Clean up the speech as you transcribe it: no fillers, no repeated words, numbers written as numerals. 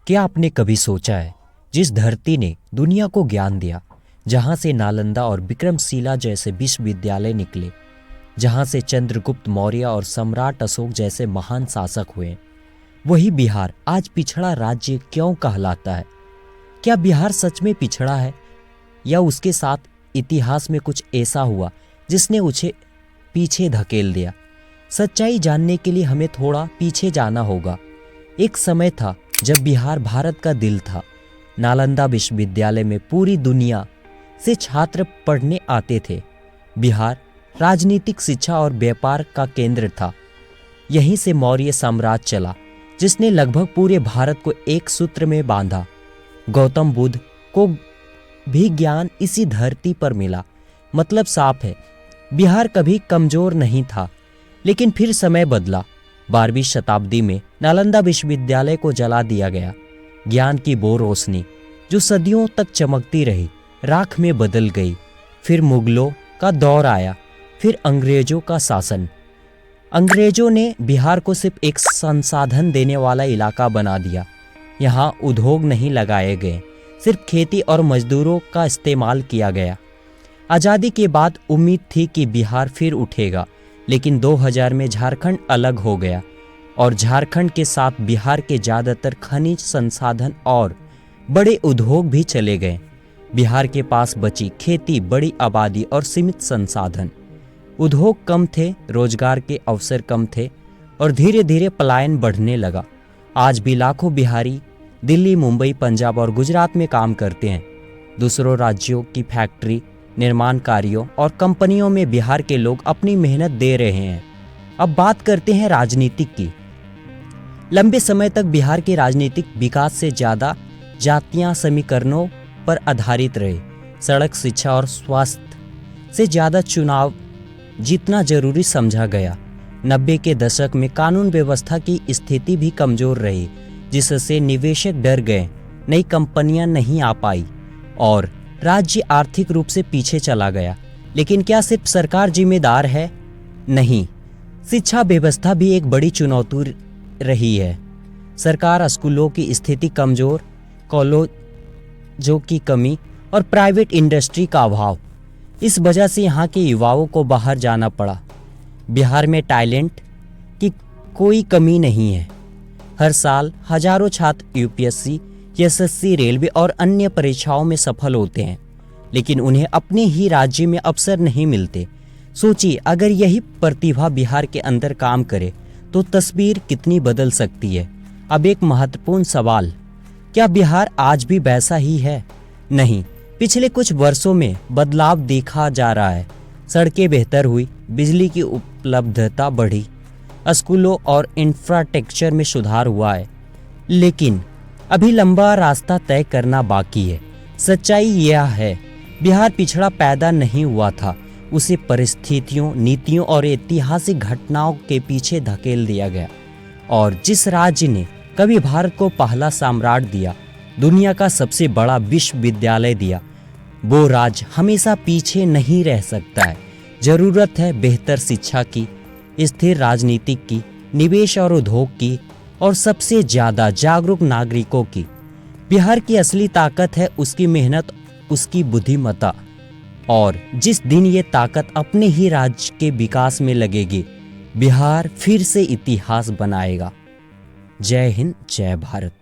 क्या आपने कभी सोचा है, जिस धरती ने दुनिया को ज्ञान दिया, जहाँ से नालंदा और विक्रमशिला जैसे विश्वविद्यालय निकले, जहाँ से चंद्रगुप्त मौर्य और सम्राट अशोक जैसे महान शासक हुए, वही बिहार आज पिछड़ा राज्य क्यों कहलाता है? क्या बिहार सच में पिछड़ा है, या उसके साथ इतिहास में कुछ ऐसा हुआ जिसने उसे पीछे धकेल दिया? सच्चाई जानने के लिए हमें थोड़ा पीछे जाना होगा। एक समय था जब बिहार भारत का दिल था। नालंदा विश्वविद्यालय में पूरी दुनिया से छात्र पढ़ने आते थे। बिहार राजनीतिक, शिक्षा और व्यापार का केंद्र था। यहीं से मौर्य साम्राज्य चला, जिसने लगभग पूरे भारत को एक सूत्र में बांधा। गौतम बुद्ध को भी ज्ञान इसी धरती पर मिला। मतलब साफ है, बिहार कभी कमजोर नहीं था। लेकिन फिर समय बदला। 12वीं शताब्दी में नालंदा विश्वविद्यालय को जला दिया गया। ज्ञान की वो रोशनी जो सदियों तक चमकती रही, राख में बदल गई। फिर मुगलों का दौर आया, फिर अंग्रेजों का शासन। अंग्रेजों ने बिहार को सिर्फ एक संसाधन देने वाला इलाका बना दिया। यहाँ उद्योग नहीं लगाए गए, सिर्फ खेती और मजदूरों का इस्तेमाल किया गया। आज़ादी के बाद उम्मीद थी कि बिहार फिर उठेगा, लेकिन 2000 में झारखंड अलग हो गया और झारखंड के साथ बिहार के ज़्यादातर खनिज संसाधन और बड़े उद्योग भी चले गए। बिहार के पास बची खेती, बड़ी आबादी और सीमित संसाधन। उद्योग कम थे, रोजगार के अवसर कम थे और धीरे धीरे पलायन बढ़ने लगा। आज भी लाखों बिहारी दिल्ली, मुंबई, पंजाब और गुजरात में काम करते हैं। दूसरों राज्यों की फैक्ट्री, निर्माण कार्यों और कंपनियों में बिहार के लोग अपनी मेहनत दे रहे हैं। अब बात करते हैं राजनीति की। लंबे समय तक बिहार के राजनीतिक विकास से ज़्यादा जातीय समीकरणों पर आधारित रहे। सड़क, शिक्षा और स्वास्थ्य से ज़्यादा चुनाव जीतना जरूरी समझा गया। 90 के दशक में कानून व्यवस्था की स्थिति भी कमज़ोर रही, जिससे निवेशक डर गए, नई कंपनियां नहीं आ पाई और राज्य आर्थिक रूप से पीछे चला गया। लेकिन क्या सिर्फ सरकार जिम्मेदार है? नहीं, शिक्षा व्यवस्था भी एक बड़ी चुनौती रही है। सरकार स्कूलों की स्थिति कमजोर, कॉलेजों की कमी और प्राइवेट इंडस्ट्री का अभाव। इस वजह से यहाँ के युवाओं को बाहर जाना पड़ा। बिहार में टैलेंट की कोई कमी नहीं है। हर साल हजारों छात्र यूपीएससी, एसएससी, रेलवे और अन्य परीक्षाओं में सफल होते हैं, लेकिन उन्हें अपने ही राज्य में अवसर नहीं मिलते। सोचिए, अगर यही प्रतिभा बिहार के अंदर काम करे तो तस्वीर कितनी बदल सकती है। अब एक महत्वपूर्ण सवाल, क्या बिहार आज भी वैसा ही है? नहीं, पिछले कुछ वर्षों में बदलाव देखा जा रहा है। सड़कें बेहतर हुई, बिजली की उपलब्धता बढ़ी, स्कूलों और इंफ्रास्ट्रक्चर में सुधार हुआ है, लेकिन अभी लंबा रास्ता तय करना बाकी है। सच्चाई यह है, बिहार पिछड़ा पैदा नहीं हुआ था, उसे परिस्थितियों, नीतियों और ऐतिहासिक घटनाओं के पीछे धकेल दिया गया। और जिस राज्य ने कभी भारत को पहला सम्राट दिया, दुनिया का सबसे बड़ा विश्वविद्यालय दिया, वो राज्य हमेशा पीछे नहीं रह सकता है। जरूरत है बेहतर शिक्षा की, स्थिर राजनीति की, निवेश और उद्योग की, और सबसे ज्यादा जागरूक नागरिकों की। बिहार की असली ताकत है उसकी मेहनत, उसकी बुद्धिमत्ता, और जिस दिन ये ताकत अपने ही राज्य के विकास में लगेगी, बिहार फिर से इतिहास बनाएगा। जय हिंद, जय भारत।